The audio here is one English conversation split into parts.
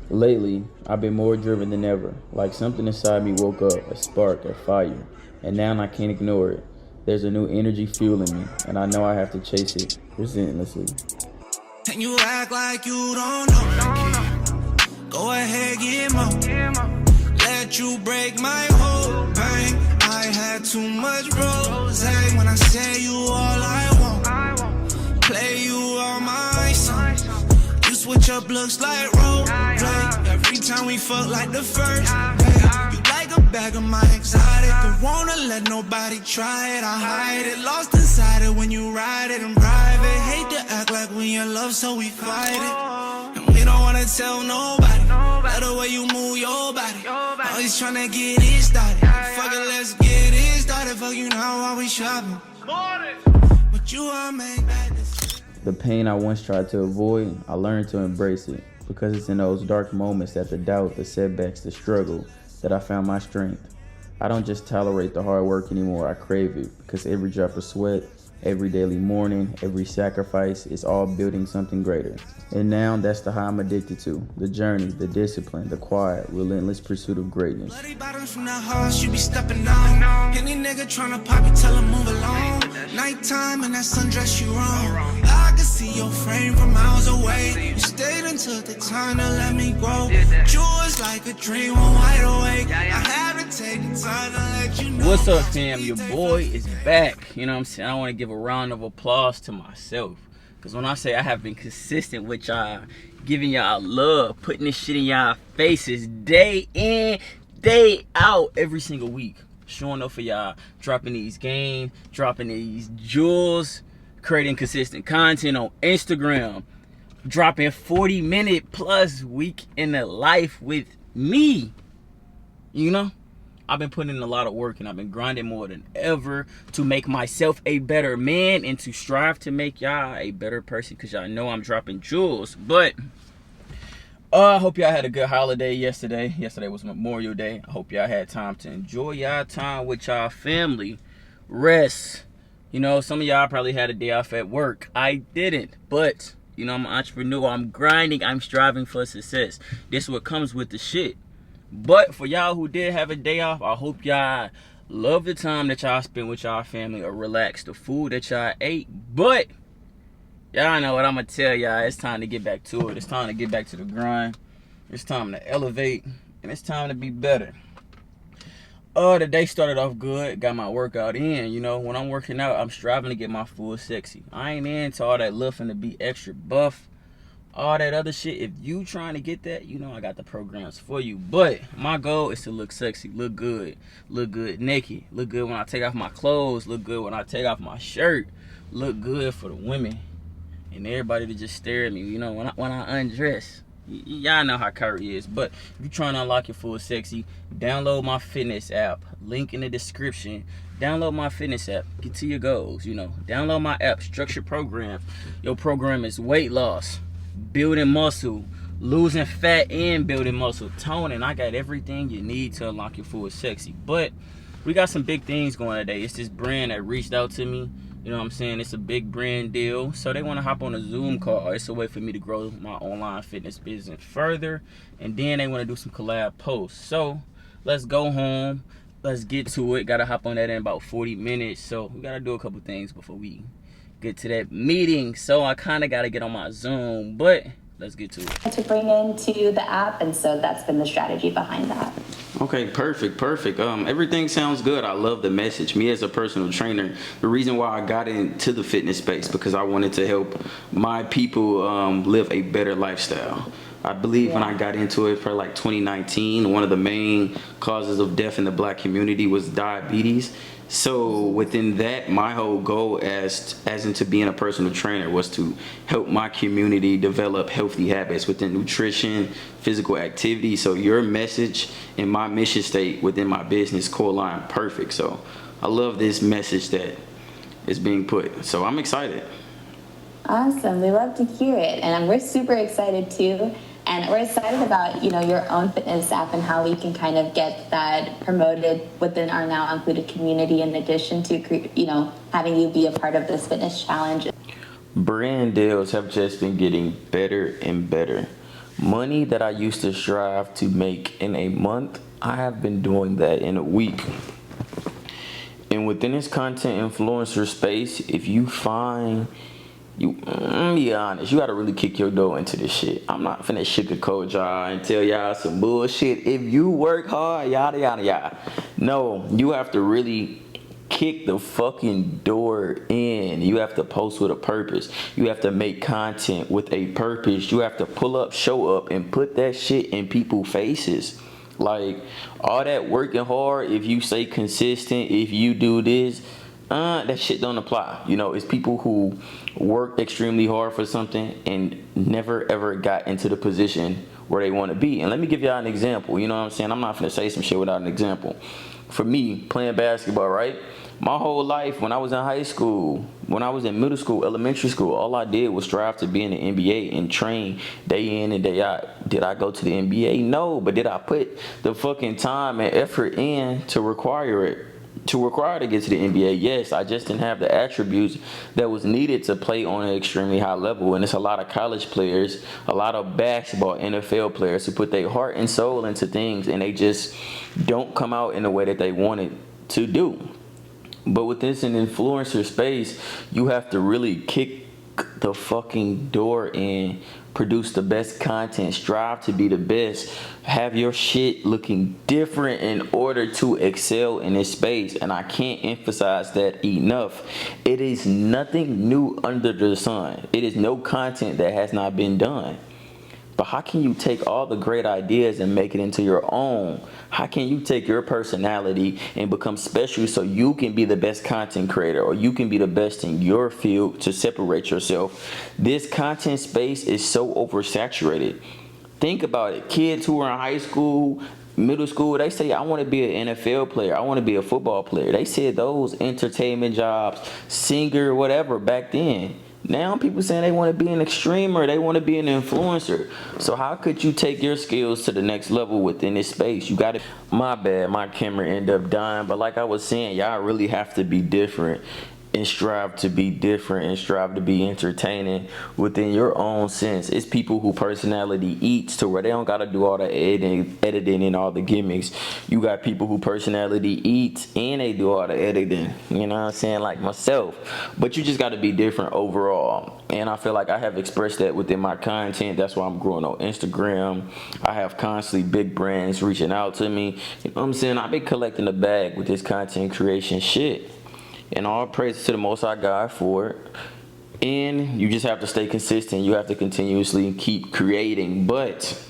Lately, I've been more driven than ever, like something inside me woke up, a spark, a fire, and now I can't ignore it. There's a new energy fueling me, and I know I have to chase it relentlessly. And you act like you don't know. Go ahead, get more. Let you break my whole bank. I had too much rose. When I say you all I want, play you all my songs. You switch up looks like role play. Every time we fuck like the first day. You like a bag of my exotic. Don't wanna let nobody try it. I hide it, lost inside it when you ride it in private. Hate to act like we in love, so we fight it. And we don't wanna tell nobody. By the way you move your body. Always tryna get it started. Fuck it, let's get it started. Fuck you now while we shopping. But you are made bad decisions. The pain I once tried to avoid, I learned to embrace it, because it's in those dark moments that the doubt, the setbacks, the struggle, that I found my strength. I don't just tolerate the hard work anymore, I crave it, because every drop of sweat, every daily morning, every sacrifice is all building something greater. And now that's the high I'm addicted to. The journey, the discipline, the quiet, relentless pursuit of greatness. Bloody bottoms from the horse, you be stepping on. Any nigga tryna pop you, tell him move along. Nighttime and that sundress you wrong. I can see your frame from miles away. You stayed until the time to let me grow. Yours like a dream, I'm wide awake. I had to take the time to let you know. What's up, fam? Your boy is back. You know what I'm saying? I want to give a round of applause to myself. Because when I say I have been consistent with y'all, giving y'all love, putting this shit in y'all faces day in, day out, every single week. Showing up for y'all, dropping these games, dropping these jewels, creating consistent content on Instagram, dropping 40-minute plus week in the life with me. You know? I've been putting in a lot of work and I've been grinding more than ever to make myself a better man and to strive to make y'all a better person, because y'all know I'm dropping jewels. But I hope y'all had a good holiday yesterday. Yesterday was Memorial Day. I hope y'all had time to enjoy y'all time with y'all family. Rest. You know, some of y'all probably had a day off at work. I didn't. But, you know, I'm an entrepreneur. I'm grinding. I'm striving for success. This is what comes with the shit. But for y'all who did have a day off, I hope y'all love the time that y'all spent with y'all family or relax the food that y'all ate. But y'all know what I'm going to tell y'all. It's time to get back to it. It's time to get back to the grind. It's time to elevate. And it's time to be better. The day started off good. Got my workout in. You know, when I'm working out, I'm striving to get my full sexy. I ain't into all that lifting to be extra buff. All that other shit. If you trying to get that, you know I got the programs for you. But my goal is to look sexy, look good naked, look good when I take off my clothes, look good when I take off my shirt, look good for the women and everybody to just stare at me. You know, when I undress. Y'all know how Curry is. But if you trying to unlock your full sexy, download my fitness app. Link in the description. Download my fitness app. Get to your goals. You know, download my app. Structured program. Your program is weight loss, building muscle, losing fat, and building muscle, toning. I got everything you need to unlock your full sexy. But we got some big things going today. It's this brand that reached out to me. You know what I'm saying? It's a big brand deal. So they want to hop on a Zoom call. It's a way for me to grow my online fitness business further. And then they want to do some collab posts. So let's go home. Let's get to it. Got to hop on that in about 40 minutes. So we got to do a couple things before we get to that meeting. So I kind of got to get on my Zoom, but let's get to it. To bring into the app, and so that's been the strategy behind that. Okay, perfect. Everything sounds good. I love the message. Me as a personal trainer, the reason why I got into the fitness space, because I wanted to help my people live a better lifestyle. I believe when I got into it for like 2019, one of the main causes of death in the black community was diabetes. So within that, my whole goal as into being a personal trainer was to help my community develop healthy habits within nutrition, physical activity. So your message and my mission state within my business co-align perfect. So I love this message that is being put. So I'm excited. Awesome. We love to hear it. And we're super excited too. And we're excited about, you know, your own fitness app and how we can kind of get that promoted within our now included community, in addition to, you know, having you be a part of this fitness challenge. Brand deals have just been getting better and better. Money that I used to strive to make in a month, I have been doing that in a week. And within this content influencer space, if you find be honest, you gotta really kick your door into this shit. I'm not finna sugarcoat y'all and tell y'all some bullshit. If you work hard, yada yada yada. No, you have to really kick the fucking door in. You have to post with a purpose. You have to make content with a purpose. You have to pull up, show up, and put that shit in people's faces. Like, all that working hard, if you stay consistent, if you do this, that shit don't apply. You know, it's people who work extremely hard for something and never ever got into the position where they want to be. And let me give y'all an example. You know what I'm saying? I'm not gonna say some shit without an example. For me, playing basketball, right? My whole life, when I was in high school, when I was in middle school, elementary school, all I did was strive to be in the NBA and train day in and day out. Did I go to the NBA? No, but did I put the fucking time and effort in to require it? To get to the NBA, yes. I just didn't have the attributes that was needed to play on an extremely high level. And it's a lot of college players, a lot of basketball, NFL players who put their heart and soul into things and they just don't come out in the way that they wanted to do. But with this an influencer space, you have to really kick the fucking door in, produce the best content, strive to be the best, have your shit looking different in order to excel in this space. And I can't emphasize that enough. It is nothing new under the sun. It is no content that has not been done. But how can you take all the great ideas and make it into your own? How can you take your personality and become special so you can be the best content creator or you can be the best in your field to separate yourself? This content space is so oversaturated. Think about it. Kids who are in high school, middle school, they say, I want to be an NFL player. I want to be a football player. They said those entertainment jobs, singer, whatever, back then. Now people saying they want to be an extremer, they want to be an influencer. So how could you take your skills to the next level within this space? You got to, my bad, my camera ended up dying. But like I was saying, y'all really have to be different and strive to be different and strive to be entertaining within your own sense. It's people who personality eats to where they don't got to do all the editing and all the gimmicks. You got people who personality eats and they do all the editing. You know what I'm saying? Like myself. But you just got to be different overall. And I feel like I have expressed that within my content. That's why I'm growing on Instagram. I have constantly big brands reaching out to me. You know what I'm saying? I've been collecting the bag with this content creation shit. And all praise to the Most High God for it. And you just have to stay consistent. You have to continuously keep creating. But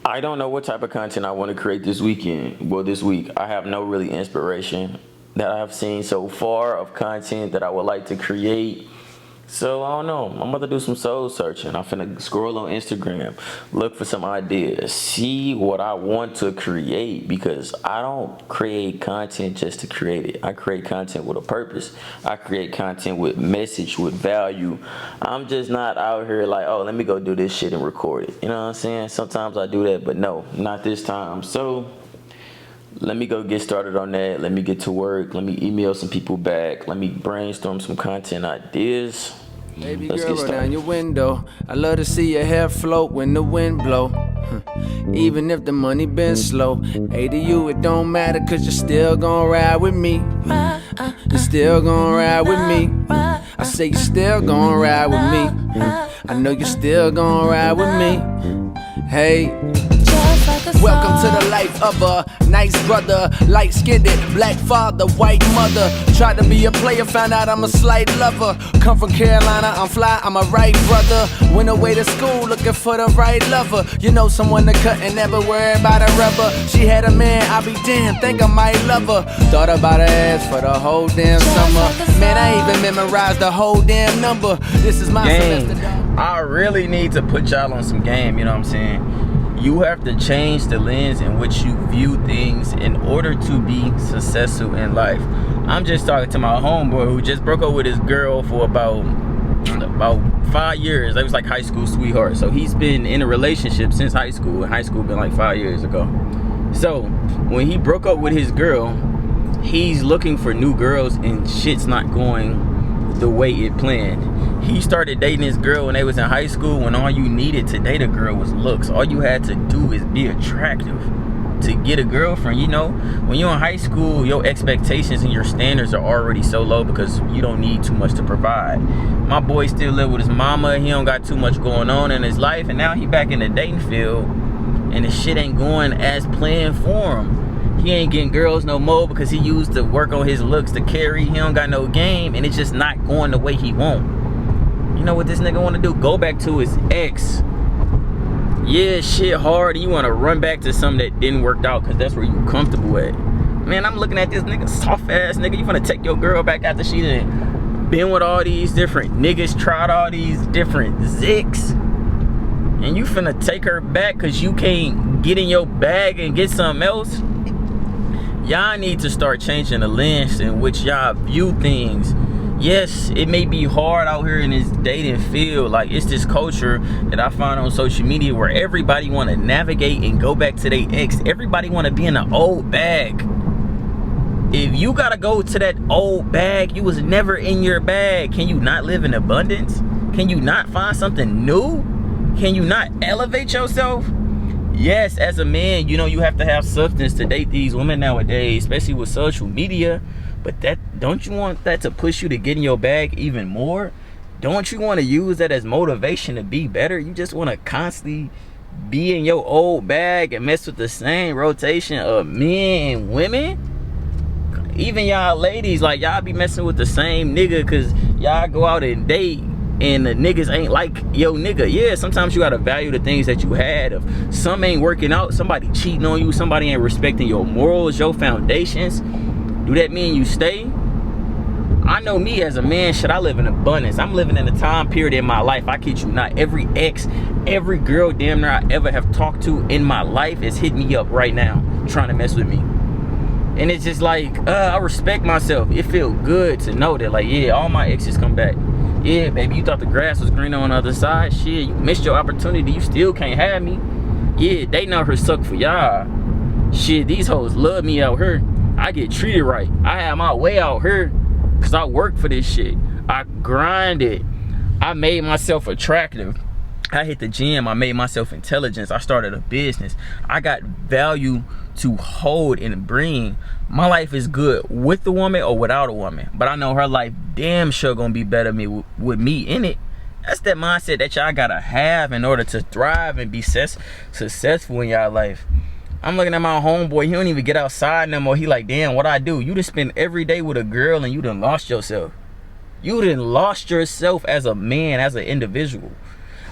I don't know what type of content I want to create this weekend. Well, this week. I have no really inspiration that I've seen so far of content that I would like to create. So, I don't know. I'm about to do some soul searching. I'm finna scroll on Instagram, look for some ideas, see what I want to create, because I don't create content just to create it. I create content with a purpose. I create content with message, with value. I'm just not out here like, oh, let me go do this shit and record it. You know what I'm saying? Sometimes I do that, but no, not this time. So, let me go get started on that. Let me get to work. Let me email some people back. Let me brainstorm some content ideas. Baby girl, roll down your window. I love to see your hair float when the wind blow. Even if the money been slow. Hey, to you it don't matter, cause you're still gonna ride with me. You're still gonna ride with me. I say you're still gonna ride with me. I know you're still gonna ride with me. Hey, welcome to the life of a nice brother, light-skinned, black father, white mother. Tried to be a player, found out I'm a slight lover. Come from Carolina, I'm fly, I'm a right brother. Went away to school looking for the right lover. You know, someone to cut and never worry about a rubber. She had a man, I'll be damned, think I might love her. Thought about her ass for the whole damn summer. Man, I even memorized the whole damn number. This is my semester. I really need to put y'all on some game, you know what I'm saying? You have to change the lens in which you view things in order to be successful in life. I'm just talking to my homeboy who just broke up with his girl for about 5 years. They was like high school sweethearts. So he's been in a relationship since high school. And high school been like 5 years ago. So when he broke up with his girl, he's looking for new girls and shit's not going the way it planned. He started dating this girl when they was in high school, when all you needed to date a girl was looks. All you had to do is be attractive to get a girlfriend. You know, when you're in high school, your expectations and your standards are already so low because you don't need too much to provide. My boy still live with his mama. He don't got too much going on in his life, and now he back in the dating field, and the shit ain't going as planned for him. He ain't getting girls no more because he used to work on his looks to carry. He don't got no game, and it's just not going the way he want. You know what this nigga want to do? Go back to his ex. Yeah, shit hard, and you want to run back to something that didn't work out because that's where you comfortable at. Man, I'm looking at this nigga, soft ass nigga. You want to take your girl back after she done been with all these different niggas, tried all these different zicks, and you finna take her back because you can't get in your bag and get something else? Y'all need to start changing the lens in which y'all view things. Yes, it may be hard out here in this dating field. Like, it's this culture that I find on social media where everybody want to navigate and go back to their ex. Everybody want to be in an old bag. If you gotta go to that old bag, you was never in your bag. Can you not live in abundance? Can you not find something new? Can you not elevate yourself? Yes, as a man, you know you have to have substance to date these women nowadays, especially with social media. But that, don't you want that to push you to get in your bag even more? Don't you want to use that as motivation to be better? You just want to constantly be in your old bag and mess with the same rotation of men and women? Even y'all ladies, like, y'all be messing with the same nigga because y'all go out and date and the niggas ain't like yo nigga. Yeah, sometimes you gotta value the things that you had. If some ain't working out, somebody cheating on you, somebody ain't respecting your morals, your foundations, do that mean you stay? I know me as a man, shit, I live in abundance. I'm living in a time period in my life, I kid you not, every ex, every girl damn near I ever have talked to in my life is hitting me up right now trying to mess with me. And it's just like, I respect myself. It feel good to know that, like, yeah, all my exes come back. Yeah, baby, you thought the grass was greener on the other side. Shit, you missed your opportunity. You still can't have me. Yeah, they know her suck for y'all. Shit, these hoes love me out here. I get treated right. I have my way out here because I work for this shit. I grinded. I made myself attractive. I hit the gym. I made myself intelligence. I started a business. I got value to hold and bring. My life is good with the woman or without a woman, but I know her life damn sure gonna be better with me in it. That's that mindset that y'all gotta have in order to thrive and be successful in y'all life. I'm looking at my homeboy. He don't even get outside no more. He like, damn, what I do? You done spend every day with a girl and you done lost yourself. You done lost yourself as a man, as an individual.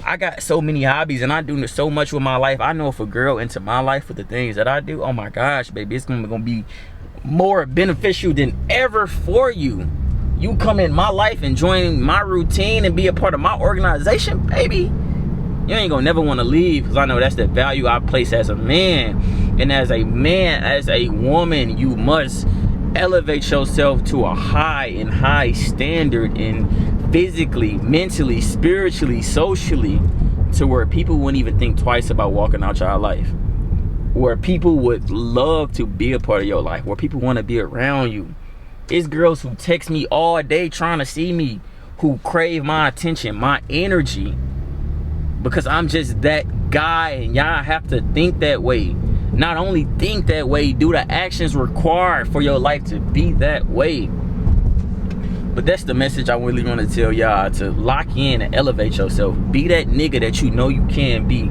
I got so many hobbies and I do so much with my life. I know if a girl into my life with the things that I do, oh my gosh, baby, it's gonna be more beneficial than ever for you. You come in my life and join my routine and be a part of my organization, baby. You ain't gonna never want to leave, because I know that's the value I place as a man. And as a man, as a woman, you must elevate yourself to a high standard in physically, mentally, spiritually, socially, to where people wouldn't even think twice about walking out your life, where people would love to be a part of your life, where people want to be around you. It's girls who text me all day trying to see me, who crave my attention, my energy, because I'm just that guy. And y'all have to think that way. Not only think that way, do the actions required for your life to be that way. But that's the message I really want to tell y'all, to lock in and elevate yourself. Be that nigga that you know you can be.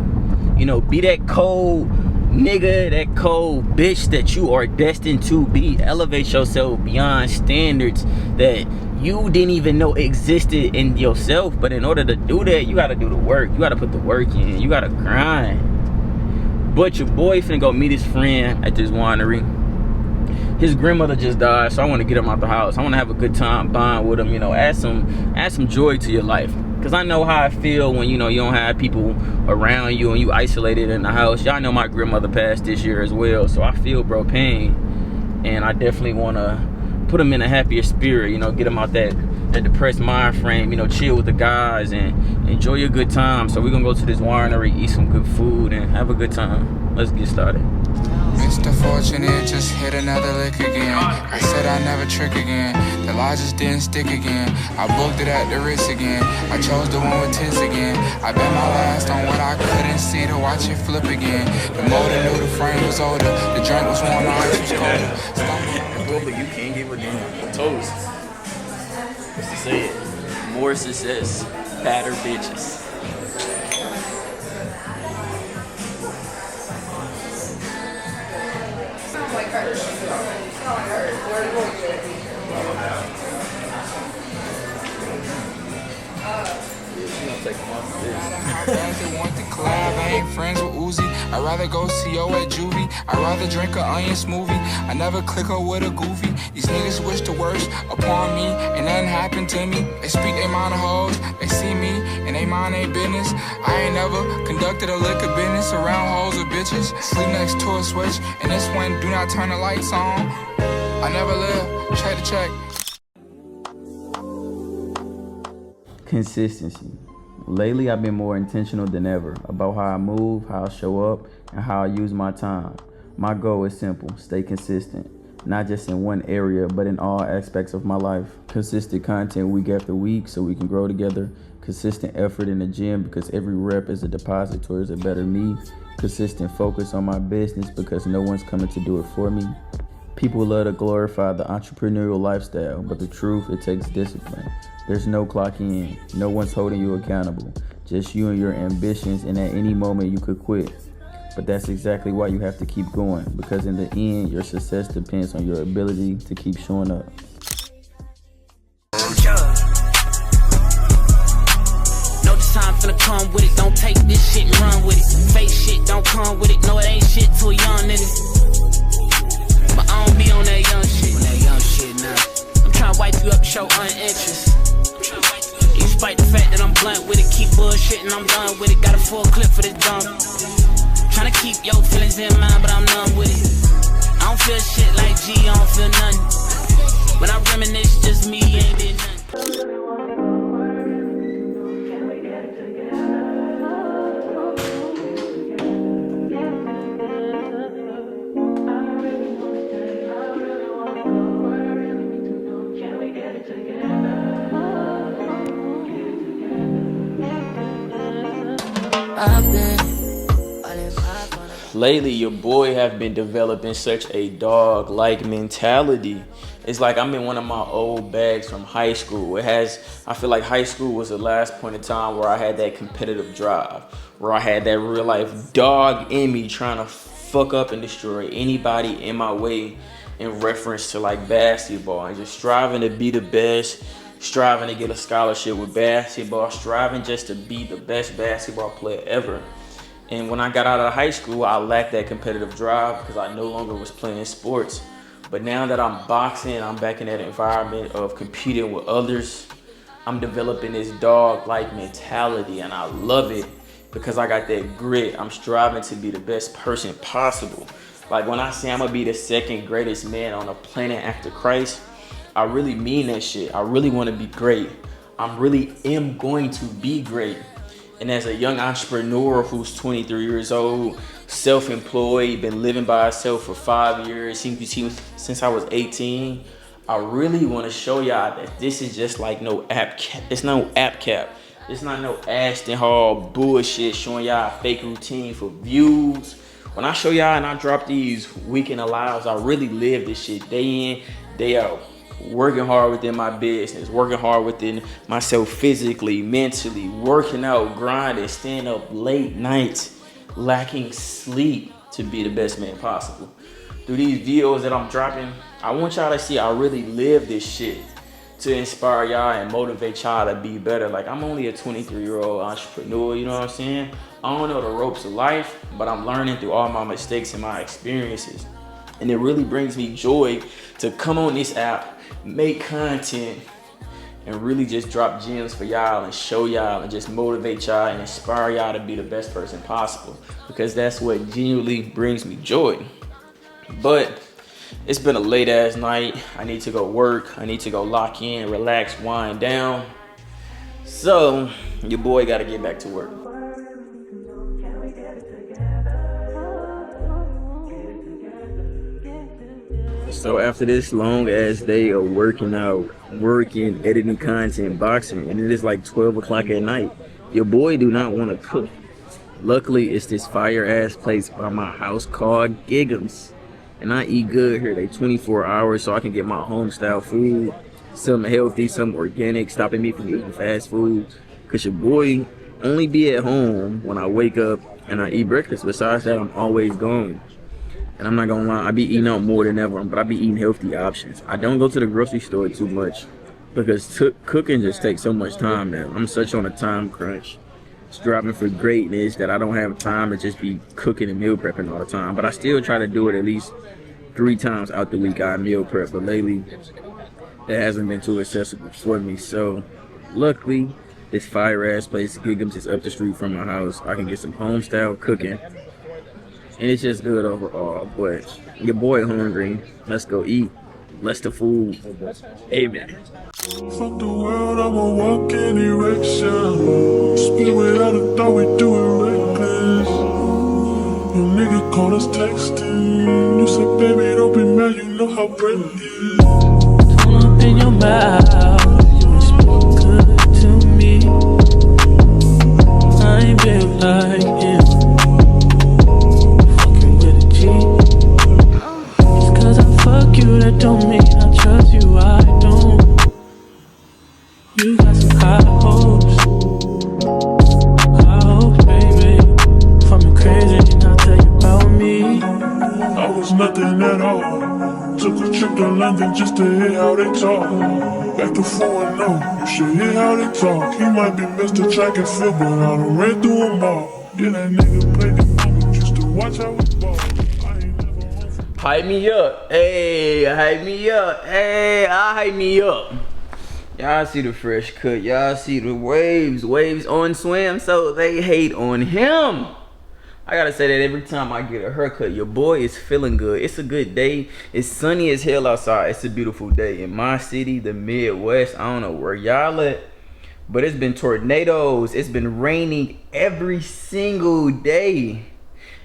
You know, be that cold nigga, that cold bitch that you are destined to be. Elevate yourself beyond standards that you didn't even know existed in yourself. But in order to do that, you got to do the work. You got to put the work in. You got to grind. But your boy finna go meet his friend at this winery. His grandmother just died, so I want to get him out the house. I want to have a good time bond with him, you know, add some joy to your life. Because I know how I feel when, you know, you don't have people around you and you isolated in the house. Y'all know my grandmother passed this year as well, so I feel bro pain. And I definitely want to put him in a happier spirit, you know, get him out that depressed mind frame, you know, chill with the guys and enjoy a good time. So we're going to go to this winery, eat some good food, and have a good time. Let's get started. Mr. Fortunate just hit another lick again. I said I never trick again. The lie just didn't stick again. I booked it at the Ritz again. I chose the one with tits again. I bet my last on what I couldn't see to watch it flip again. The motor knew the frame was older. The drink was warm, the ice was colder. But you can't give a damn. Toast. What's to say it? More success. Fatter bitches. They want to collab, I ain't friends with Uzi. I'd rather go CO at Juvie. I'd rather drink an onion smoothie. I never click her with a goofy. These niggas wish the worst upon me, and nothing happened to me. They speak they mind of hoes, they see me, and they mind their business. I ain't never conducted a liquor business around hoes or bitches. Sleep next to a switch, and this one do not turn the lights on. I never live, check to check. Consistency. Lately, I've been more intentional than ever about how I move, how I show up, and how I use my time. My goal is simple: stay consistent, not just in one area, but in all aspects of my life. Consistent content week after week so we can grow together. Consistent effort in the gym because every rep is a deposit towards a better me. Consistent focus on my business because no one's coming to do it for me. People love to glorify the entrepreneurial lifestyle, but the truth, it takes discipline. There's no clock in, no one's holding you accountable, just you and your ambitions, and at any moment you could quit. But that's exactly why you have to keep going, because in the end, your success depends on your ability to keep showing up. Know the time finna come with it, don't take this shit and run with it. Fake shit don't come with it, no it ain't shit to a young nigga. But I don't be on that young shit. Now. I'm tryna wipe you up, show uninterest. Despite the fact that I'm blunt with it, keep bullshitting, I'm done with it. Got a full clip for this dump. Tryna keep your feelings in mind, but I'm numb with it. I don't feel shit like G, I don't feel nothing. When I reminisce, just me, ain't did nothing. Lately, your boy have been developing such a dog-like mentality. It's like I'm in one of my old bags from high school. I feel like high school was the last point in time where I had that competitive drive, where I had that real life dog in me trying to fuck up and destroy anybody in my way in reference to like basketball, and just striving to be the best, striving to get a scholarship with basketball, striving just to be the best basketball player ever. And when I got out of high school, I lacked that competitive drive because I no longer was playing sports. But now that I'm boxing, I'm back in that environment of competing with others. I'm developing this dog-like mentality, and I love it because I got that grit. I'm striving to be the best person possible. Like when I say I'm gonna be the second greatest man on the planet after Christ, I really mean that shit. I really want to be great. I really am going to be great. And as a young entrepreneur who's 23 years old, self-employed, been living by myself for 5 years, since I was 18, I really want to show y'all that this is just like no app cap. It's no app cap. It's not no Ashton Hall bullshit showing y'all a fake routine for views. When I show y'all and I drop these weekend allows, I really live this shit day in, day out. Working hard within my business, working hard within myself physically, mentally, working out, grinding, staying up late nights, lacking sleep to be the best man possible. Through these videos that I'm dropping, I want y'all to see I really live this shit to inspire y'all and motivate y'all to be better. Like, I'm only a 23-year-old entrepreneur, you know what I'm saying? I don't know the ropes of life, but I'm learning through all my mistakes and my experiences. And it really brings me joy to come on this app, make content, and really just drop gems for y'all and show y'all and just motivate y'all and inspire y'all to be the best person possible, because that's what genuinely brings me joy. But it's been a late ass night. I need to go work. I need to go lock in, relax, wind down. So your boy got to get back to work. So after this long ass day of working out, working, editing content, boxing, and it is like 12 o'clock at night, your boy do not want to cook. Luckily, it's this fire ass place by my house called Giggums. And I eat good here. They 24 hours so I can get my home style food. Some healthy, some organic, stopping me from eating fast food. Cause your boy only be at home when I wake up and I eat breakfast. Besides that, I'm always gone. And I'm not gonna lie, I be eating out more than ever, but I be eating healthy options. I don't go to the grocery store too much because cooking just takes so much time now. I'm such on a time crunch, striving for greatness, that I don't have time to just be cooking and meal prepping all the time. But I still try to do it at least 3 times out the week. I meal prep, but lately it hasn't been too accessible for me. So luckily, this fire ass place, Giggums, is up the street from my house. I can get some home style cooking. And it's just good overall, but your boy hungry. Let's go eat. Let's the food. Amen. Fuck the world, I'ma walk in erection. Spit without a thought, we do it reckless. Your nigga call us texting. You said, baby, don't be mad, you know how bread is. Up in your mouth, you spoke good to me. I ain't built like you. Fuck you, that don't mean I trust you, I don't. You got some high hopes, baby. From the crazy, I'll tell you about me. I was nothing at all. Took a trip to London just to hear how they talk. Back to 4-0, you should hear how they talk. He might be Mr. Track and Field, but I done ran through them all. Yeah, that nigga played the moment, used to watch how we ball. Hype me up, hey, hype me up, hey, hype me up. Y'all see the fresh cut, y'all see the waves on swim, so they hate on him. I gotta say that every time I get a haircut, your boy is feeling good. It's a good day. It's sunny as hell outside. It's a beautiful day in my city, the Midwest. I don't know where y'all at, but it's been tornadoes. It's been raining every single day.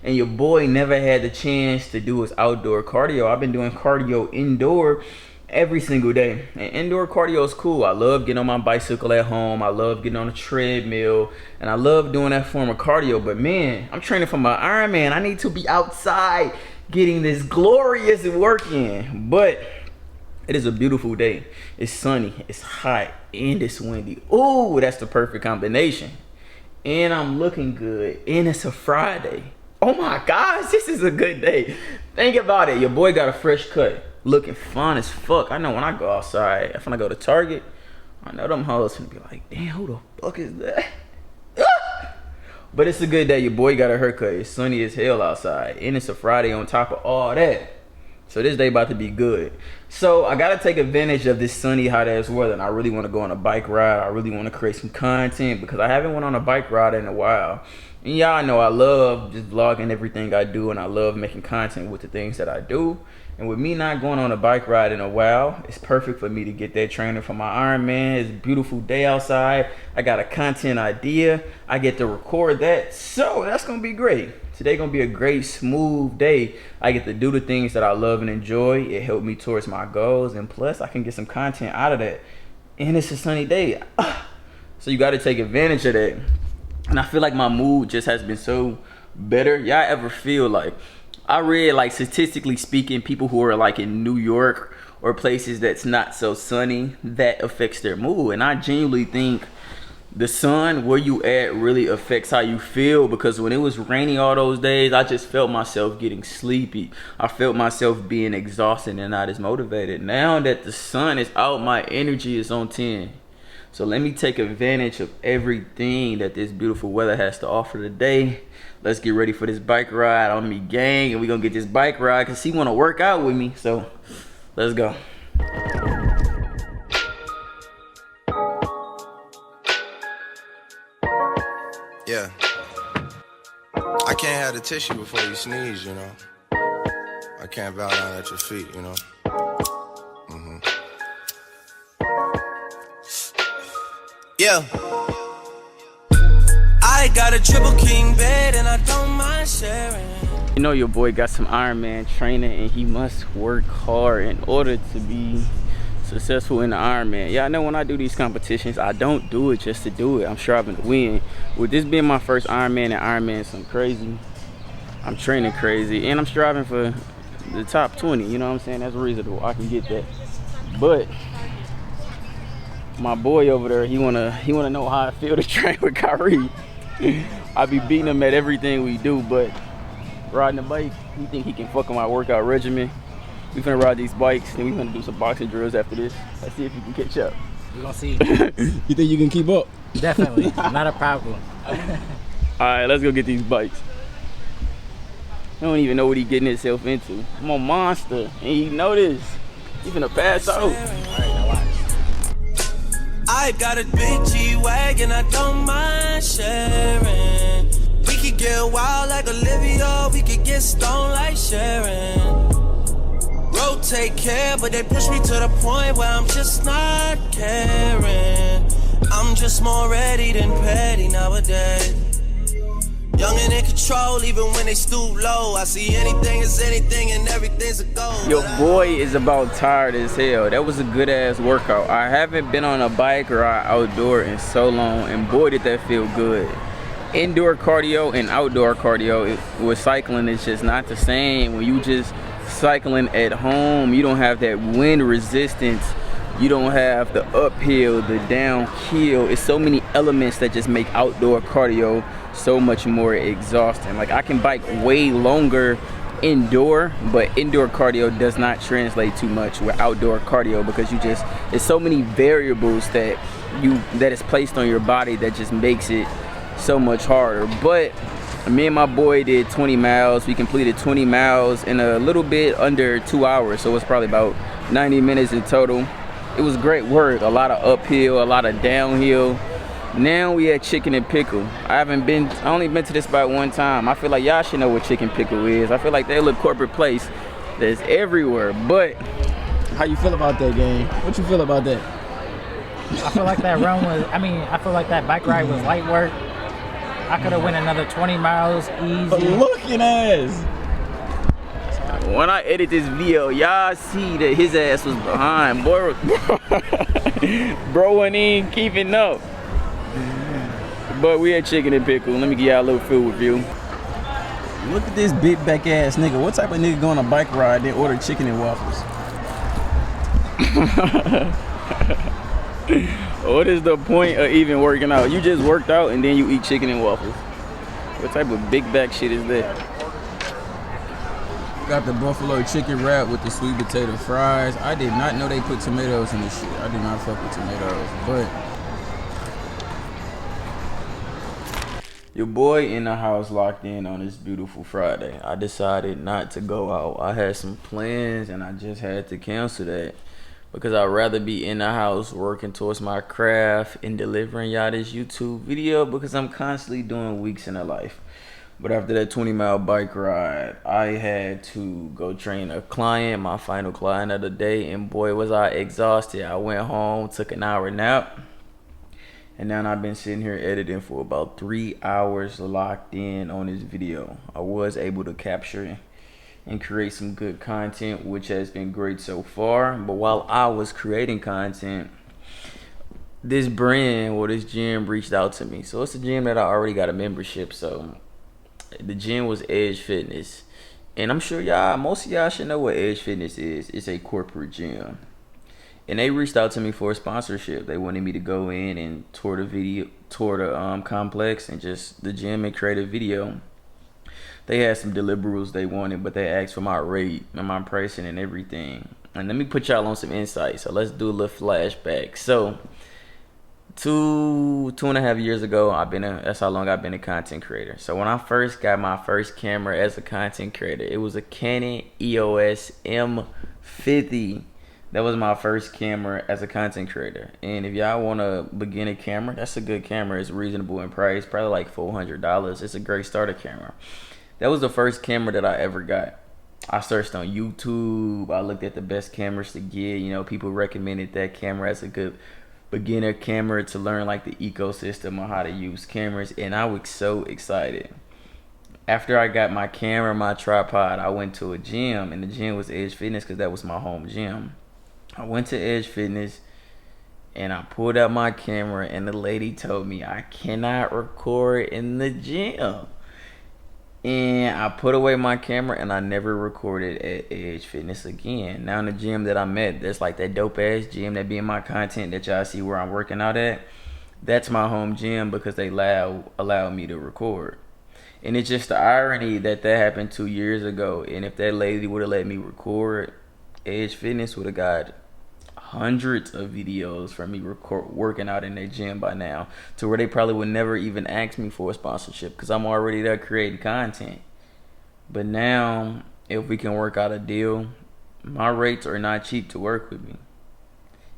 And your boy never had the chance to do his outdoor cardio. I've been doing cardio indoor every single day. And indoor cardio is cool. I love getting on my bicycle at home. I love getting on a treadmill. And I love doing that form of cardio. But man, I'm training for my Ironman. I need to be outside getting this glorious work in. But it is a beautiful day. It's sunny, it's hot, and it's windy. Ooh, that's the perfect combination. And I'm looking good. And it's a Friday. Oh my gosh, this is a good day. Think about it. Your boy got a fresh cut. Looking fine as fuck. I know when I go outside, if I go to Target, I know them hoes gonna be like, damn, who the fuck is that? But it's a good day. Your boy got a haircut. It's sunny as hell outside. And it's a Friday on top of all that. So this day about to be good. So I gotta take advantage of this sunny, hot ass weather. And I really wanna go on a bike ride. I really wanna create some content because I haven't went on a bike ride in a while. And y'all know I love just vlogging everything I do, and I love making content with the things that I do. And with me not going on a bike ride in a while, it's perfect for me to get that training for my Ironman. It's a beautiful day outside. I got a content idea. I get to record that. So that's gonna be great. Today gonna be a great, smooth day. I get to do the things that I love and enjoy. It helped me towards my goals, and plus I can get some content out of that. And it's a sunny day. So you gotta take advantage of that. And I feel like my mood just has been so better. Y'all ever feel like, I read like statistically speaking, people who are like in New York or places that's not so sunny, that affects their mood. And I genuinely think the sun, where you at, really affects how you feel, because when it was raining all those days, I just felt myself getting sleepy. I felt myself being exhausted and not as motivated. Now that the sun is out, my energy is on 10. So let me take advantage of everything that this beautiful weather has to offer today. Let's get ready for this bike ride on me, gang. And we're gonna get this bike ride because he wanna work out with me. So let's go. Yeah. I can't have the tissue before you sneeze, you know. I can't bow down at your feet, you know. Yeah. I got a triple king bed and I don't mind sharing. You know your boy got some Ironman training, and he must work hard in order to be successful in the Ironman. Yeah, I know when I do these competitions, I don't do it just to do it. I'm striving to win. With this being my first Ironman, and Ironman some crazy, I'm training crazy, and I'm striving for the top 20. You know what I'm saying? That's reasonable. I can get that. But my boy over there, he wanna know how I feel to train with Kyrie. I be beating him at everything we do, but riding the bike, he think he can fuck with my workout regimen. We finna ride these bikes, and we finna do some boxing drills after this. Let's see if you can catch up. We're gonna see. You think you can keep up? Definitely, not a problem. All right, let's go get these bikes. I don't even know what he getting himself into. I'm a monster, and he know this. He finna pass out. I got a big G-Wagon, I don't mind sharing. We could get wild like Olivia, we could get stoned like Sharon. Rotate care, but they push me to the point where I'm just not caring. I'm just more ready than petty nowadays. Young and in control, even when they stoop low. I see anything is anything and everything's a goal. Your boy is about tired as hell. That was a good ass workout. I haven't been on a bike or outdoor in so long, and boy did that feel good. Indoor cardio and outdoor cardio with cycling is just not the same. When you just cycling at home, you don't have that wind resistance. You don't have the uphill, the downhill. It's so many elements that just make outdoor cardio so much more exhausting. Like, I can bike way longer indoor, but indoor cardio does not translate too much with outdoor cardio, because it's so many variables that is placed on your body that just makes it so much harder. But me and my boy did 20 miles. We completed 20 miles in a little bit under 2 hours, so it's probably about 90 minutes in total. It was great work. A lot of uphill, a lot of downhill. Now we at Chicken and Pickle. I only been to this spot one time. I feel like y'all should know what Chicken Pickle is. I feel like they're a little corporate place that's everywhere. But how you feel about that, game? What you feel about that? I feel like that I feel like that bike ride was light work. I could have went another 20 miles easy. Looking ass. When I edit this video, y'all see that his ass was behind. Boy, bro wasn't even keeping up. But we had Chicken and Pickle. Let me give y'all a little food review. Look at this big back ass nigga. What type of nigga go on a bike ride then order chicken and waffles? What is the point of even working out? You just worked out and then you eat chicken and waffles. What type of big back shit is that? Got the buffalo chicken wrap with the sweet potato fries. I did not know they put tomatoes in this shit. I do not fuck with tomatoes, but your boy in the house locked in on this beautiful Friday. I decided not to go out. I had some plans and I just had to cancel that, because I'd rather be in the house working towards my craft and delivering y'all this YouTube video, because I'm constantly doing weeks in a life. But after that 20-mile bike ride, I had to go train a client, my final client of the day, and boy was I exhausted. I went home, took an hour nap, and now I've been sitting here editing for about 3 hours locked in on this video. I was able to capture and create some good content, which has been great so far. But while I was creating content, this brand or this gym reached out to me. So it's a gym that I already got a membership. So the gym was Edge Fitness. And I'm sure most of y'all should know what Edge Fitness is. It's a corporate gym. And they reached out to me for a sponsorship. They wanted me to go in and tour the complex and just the gym and create a video. They had some deliverables they wanted, but they asked for my rate and my pricing and everything. And let me put y'all on some insight. So let's do a little flashback. So two and a half years ago, that's how long I've been a content creator. So when I first got my first camera as a content creator, it was a Canon EOS M50. That was my first camera as a content creator. And if y'all want a beginner camera, that's a good camera. It's reasonable in price, probably like $400. It's a great starter camera. That was the first camera that I ever got. I searched on YouTube. I looked at the best cameras to get. People recommended that camera as a good beginner camera to learn like the ecosystem on how to use cameras. And I was so excited. after I got my camera, my tripod, I went to a gym, and the gym was Edge Fitness because that was my home gym. I went to Edge Fitness, and I pulled out my camera, and the lady told me I cannot record in the gym. And I put away my camera, and I never recorded at Edge Fitness again. Now in the gym that I'm at, there's like that dope ass gym that be in my content that y'all see where I'm working out at. That's my home gym because they allow me to record. And it's just the irony that happened 2 years ago. And if that lady would have let me record, Edge Fitness would have got hundreds of videos from me working out in their gym by now, to where they probably would never even ask me for a sponsorship because I'm already there creating content. But now, if we can work out a deal, my rates are not cheap to work with me.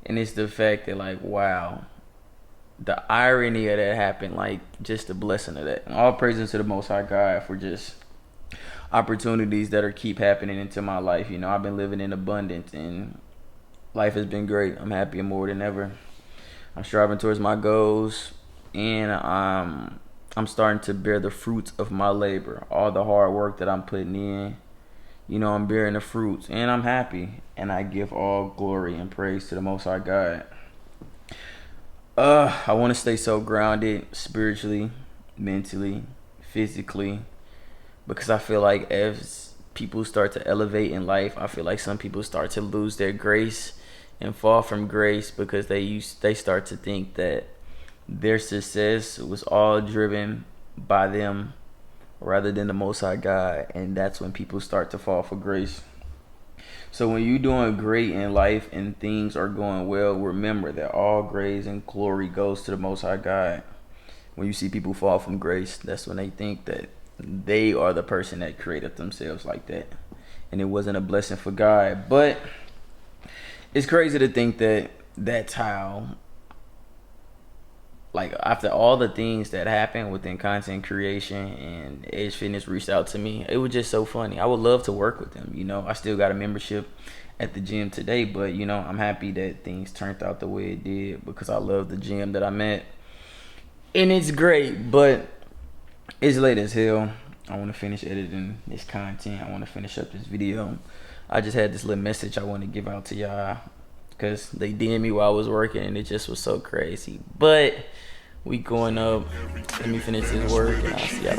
And it's the fact that, like, wow, the irony of that happened, like, just the blessing of that. And all praises to the Most High God for just opportunities that are keep happening into my life. You know, I've been living in abundance, and life has been great. I'm happy more than ever. I'm striving towards my goals, and I'm starting to bear the fruits of my labor. All the hard work that I'm putting in, you know, I'm bearing the fruits, and I'm happy. And I give all glory and praise to the Most High God. I want to stay so grounded spiritually, mentally, physically, because I feel like as people start to elevate in life, I feel like some people start to lose their grace and fall from grace because they start to think that their success was all driven by them rather than the Most High God, and that's when people start to fall for grace. So when you're doing great in life and things are going well, remember that all praise and glory goes to the Most High God. When you see people fall from grace, that's when they think that they are the person that created themselves like that, and it wasn't a blessing for God. But it's crazy to think that that's how, like, after all the things that happened within content creation, and Edge Fitness reached out to me, it was just so funny. I would love to work with them. You know, I still got a membership at the gym today, but, you know, I'm happy that things turned out the way it did because I love the gym that I'm at. And it's great, but it's late as hell. I want to finish editing this content. I want to finish up this video. I just had this little message I want to give out to y'all because they DM'd me while I was working, and it just was so crazy. But we going up. Let me finish this work, and I'll see y'all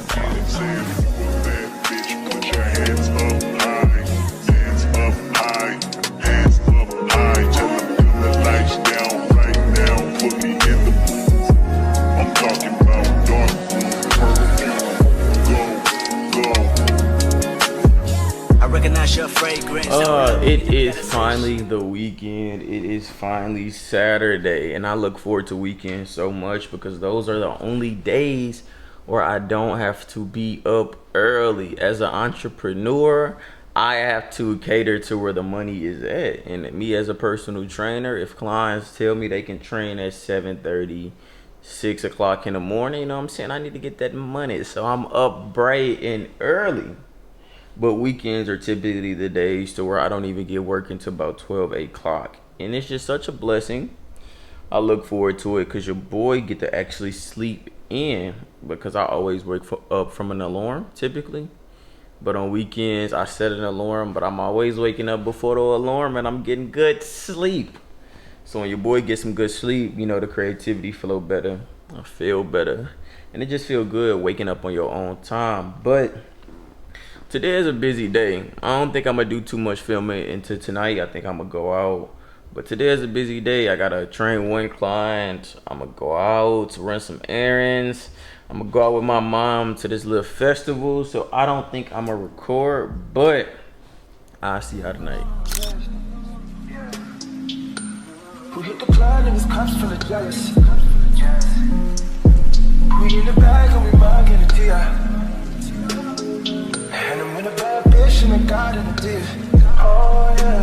It is finally the weekend. It is finally Saturday, and I look forward to weekends so much because those are the only days where I don't have to be up early. As an entrepreneur, I have to cater to where the money is at. And me as a personal trainer, if clients tell me they can train at 7:30, 6 o'clock in the morning, you know what I'm saying? I need to get that money. So I'm up bright and early. But weekends are typically the days to where I don't even get work until about 12, 8 o'clock. And it's just such a blessing. I look forward to it because your boy get to actually sleep in, because I always wake up from an alarm typically. But on weekends, I set an alarm, but I'm always waking up before the alarm, and I'm getting good sleep. So when your boy gets some good sleep, you know, the creativity flow better. I feel better. And it just feel good waking up on your own time. But today is a busy day. I don't think I'm going to do too much filming until tonight. I think I'm going to go out. But today is a busy day. I got to train one client. I'm going to go out, run some errands. I'm going to go out with my mom to this little festival. So I don't think I'm going to record. But I'll see y'all tonight. We hit the club and it's cups full of jealous. We in the bag and we mugging the T.I. And I'm in a bad bitch and I got in the deal. Oh yeah,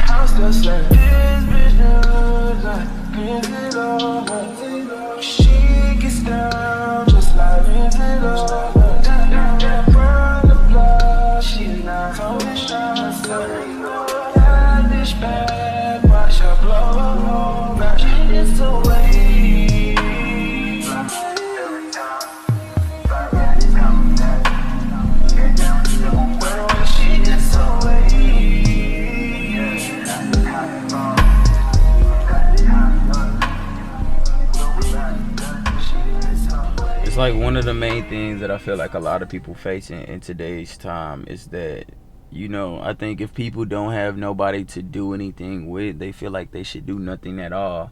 I'm still saying this bitch knows like Lindsay Lohan. She gets down just like Lindsay Lohan. Run the block, she not on the shot. So that bitch bad, watch her blow. It's a wave. like one of the main things that I feel like a lot of people face in today's time is that, you know, I think if people don't have nobody to do anything with, they feel like they should do nothing at all.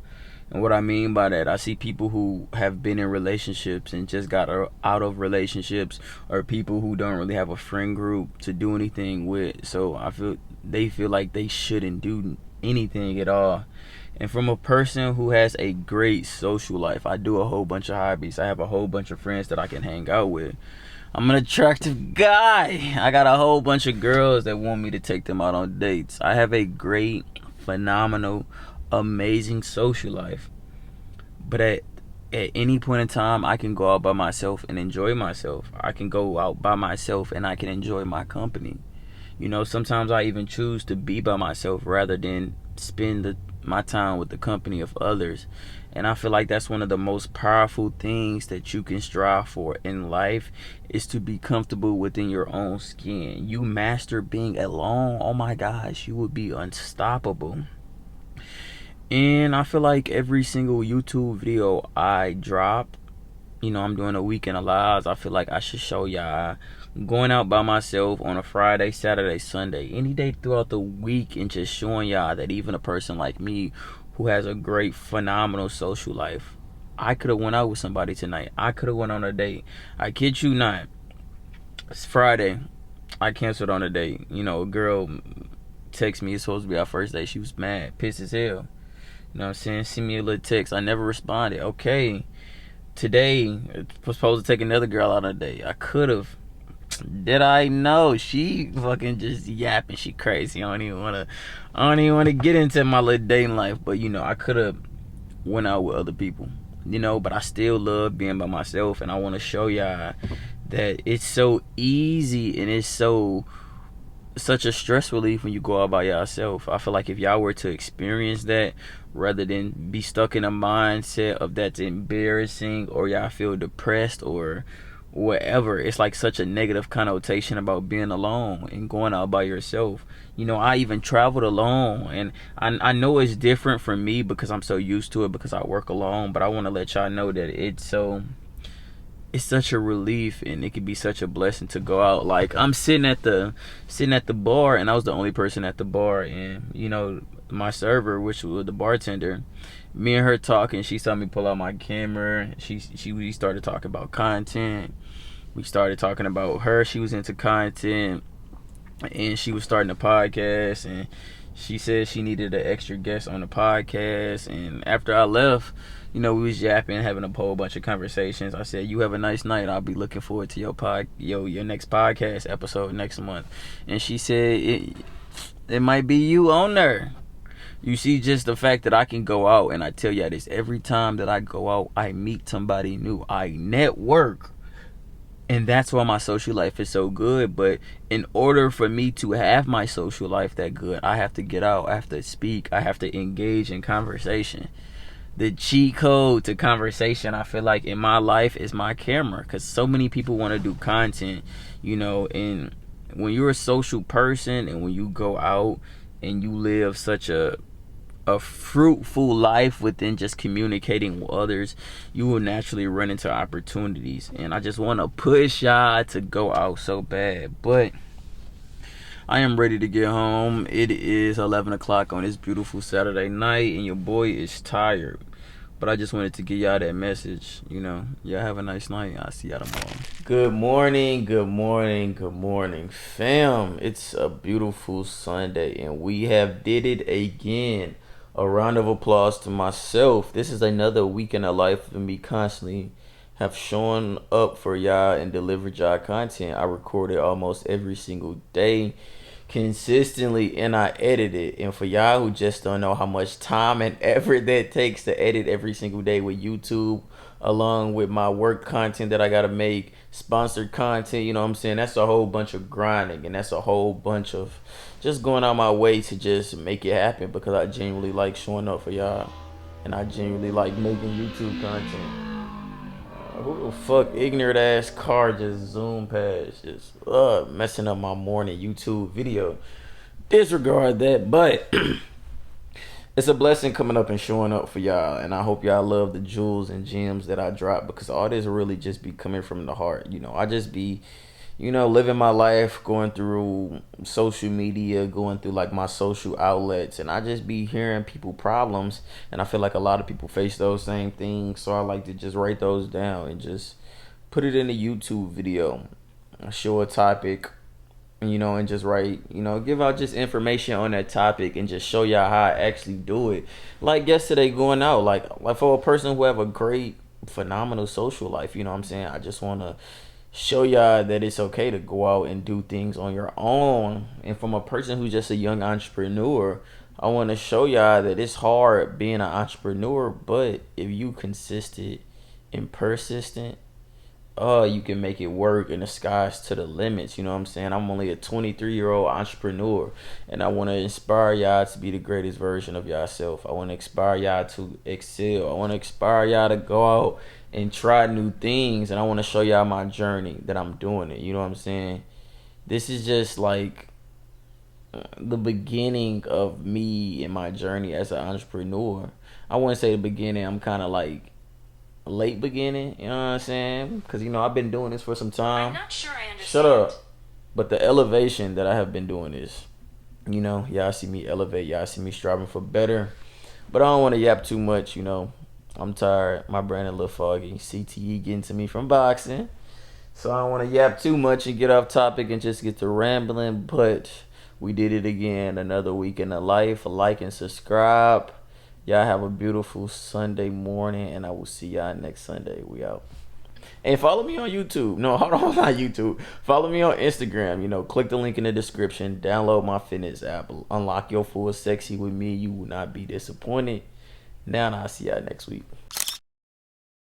And what I mean by that, I see people who have been in relationships and just got out of relationships, or people who don't really have a friend group to do anything with. So I feel they feel like they shouldn't do anything at all. And from a person who has a great social life, I do a whole bunch of hobbies. I have a whole bunch of friends that I can hang out with. I'm an attractive guy. I got a whole bunch of girls that want me to take them out on dates. I have a great, phenomenal, amazing social life. But at any point in time, I can go out by myself and enjoy myself. I can go out by myself and I can enjoy my company. You know, sometimes I even choose to be by myself rather than spend my time with the company of others. And I feel like that's one of the most powerful things that you can strive for in life, is to be comfortable within your own skin. You master being alone, oh my gosh, you would be unstoppable. And I feel like every single YouTube video I drop, you know, I'm doing a weekend of lives, I feel like I should show y'all going out by myself on a Friday, Saturday, Sunday, any day throughout the week, and just showing y'all that even a person like me who has a great, phenomenal social life, I could have went out with somebody tonight. I could have went on a date. I kid you not. It's Friday. I canceled on a date. You know, a girl texted me. It's supposed to be our first date. She was mad, pissed as hell. You know what I'm saying? Send me a little text. I never responded. Okay. Today, I was supposed to take another girl out on a date. I could have. Did I know? She fucking just yapping. She crazy. I don't even wanna get into my little dating life. But you know, I could have went out with other people. You know, but I still love being by myself, and I want to show y'all that it's so easy and it's such a stress relief when you go out by yourself. I feel like if y'all were to experience that, rather than be stuck in a mindset of that's embarrassing, or y'all feel depressed or whatever, it's like such a negative connotation about being alone and going out by yourself. You know, I even traveled alone, and I know it's different for me because I'm so used to it because I work alone, but I want to let y'all know that it's such a relief, and it can be such a blessing to go out. Like, I'm sitting at the bar, and I was the only person at the bar, and you know, my server, which was the bartender, me and her talking, she saw me pull out my camera. We started talking about content. We started talking about her. She was into content, and she was starting a podcast, and she said she needed an extra guest on the podcast. And after I left, you know, we was yapping, having a whole bunch of conversations. I said, "You have a nice night. I'll be looking forward to your next podcast episode next month." And she said, it might be you on there. You see, just the fact that I can go out, and I tell y'all this, every time that I go out, I meet somebody new. I network. And that's why my social life is so good. But in order for me to have my social life that good, I have to get out. I have to speak. I have to engage in conversation. The cheat code to conversation, I feel like, in my life is my camera. Because so many people want to do content, you know. And when you're a social person, and when you go out and you live such a fruitful life within just communicating with others, you will naturally run into opportunities. And I just want to push y'all to go out so bad. But I am ready to get home. It is 11 o'clock on this beautiful Saturday night, and your boy is tired. But I just wanted to give y'all that message. You know, y'all have a nice night. I'll see y'all tomorrow. Good morning, good morning, good morning, fam. It's a beautiful Sunday, and we have did it again. A round of applause to myself. This is another weekend of life, and me constantly have shown up for y'all and delivered y'all content. I recorded almost every single day consistently, and I edit it. And for y'all who just don't know how much time and effort that takes to edit every single day with YouTube, along with my work content that I gotta make, sponsored content, you know what I'm saying, that's a whole bunch of grinding, and that's a whole bunch of just going out my way to just make it happen, because I genuinely like showing up for y'all, and I genuinely like making YouTube content. Who the fuck ignorant ass car just zoomed past, just messing up my morning YouTube video? Disregard that. But it's a blessing coming up and showing up for y'all, and I hope y'all love the jewels and gems that I drop, because all this really just be coming from the heart. You know, I just be, you know, living my life, going through social media, going through like my social outlets, and I just be hearing people problems, and I feel like a lot of people face those same things, so I like to just write those down and just put it in a YouTube video. I show a topic, you know, and just write, you know, give out just information on that topic and just show y'all how I actually do it. Like yesterday going out, like for a person who have a great, phenomenal social life, you know what I'm saying? I just want to show y'all that it's okay to go out and do things on your own. And from a person who's just a young entrepreneur, I want to show y'all that it's hard being an entrepreneur, but if you consistent and persistent, you can make it work, and the sky's to the limits. You know what I'm saying? I'm only a 23-year-old entrepreneur, and I want to inspire y'all to be the greatest version of yourself. I want to inspire y'all to excel. I want to inspire y'all to go out and try new things, and I want to show y'all my journey that I'm doing it. You know what I'm saying? This is just like the beginning of me and my journey as an entrepreneur. I wouldn't say the beginning. I'm kind of like late beginning, you know what I'm saying? Because, you know, I've been doing this for some time. I'm not sure I understand. Shut up. But the elevation that I have been doing is, you know, y'all see me elevate, y'all see me striving for better. But I don't want to yap too much, you know. I'm tired. My brain a little foggy. CTE getting to me from boxing. So I don't want to yap too much and get off topic and just get to rambling. But we did it again. Another week in the life. Like and subscribe. Y'all have a beautiful Sunday morning, and I will see y'all next Sunday. We out. And follow me on YouTube. No, hold on, not YouTube. Follow me on Instagram. You know, click the link in the description. Download my fitness app. Unlock your full sexy with me. You will not be disappointed. Now, I'll see y'all next week.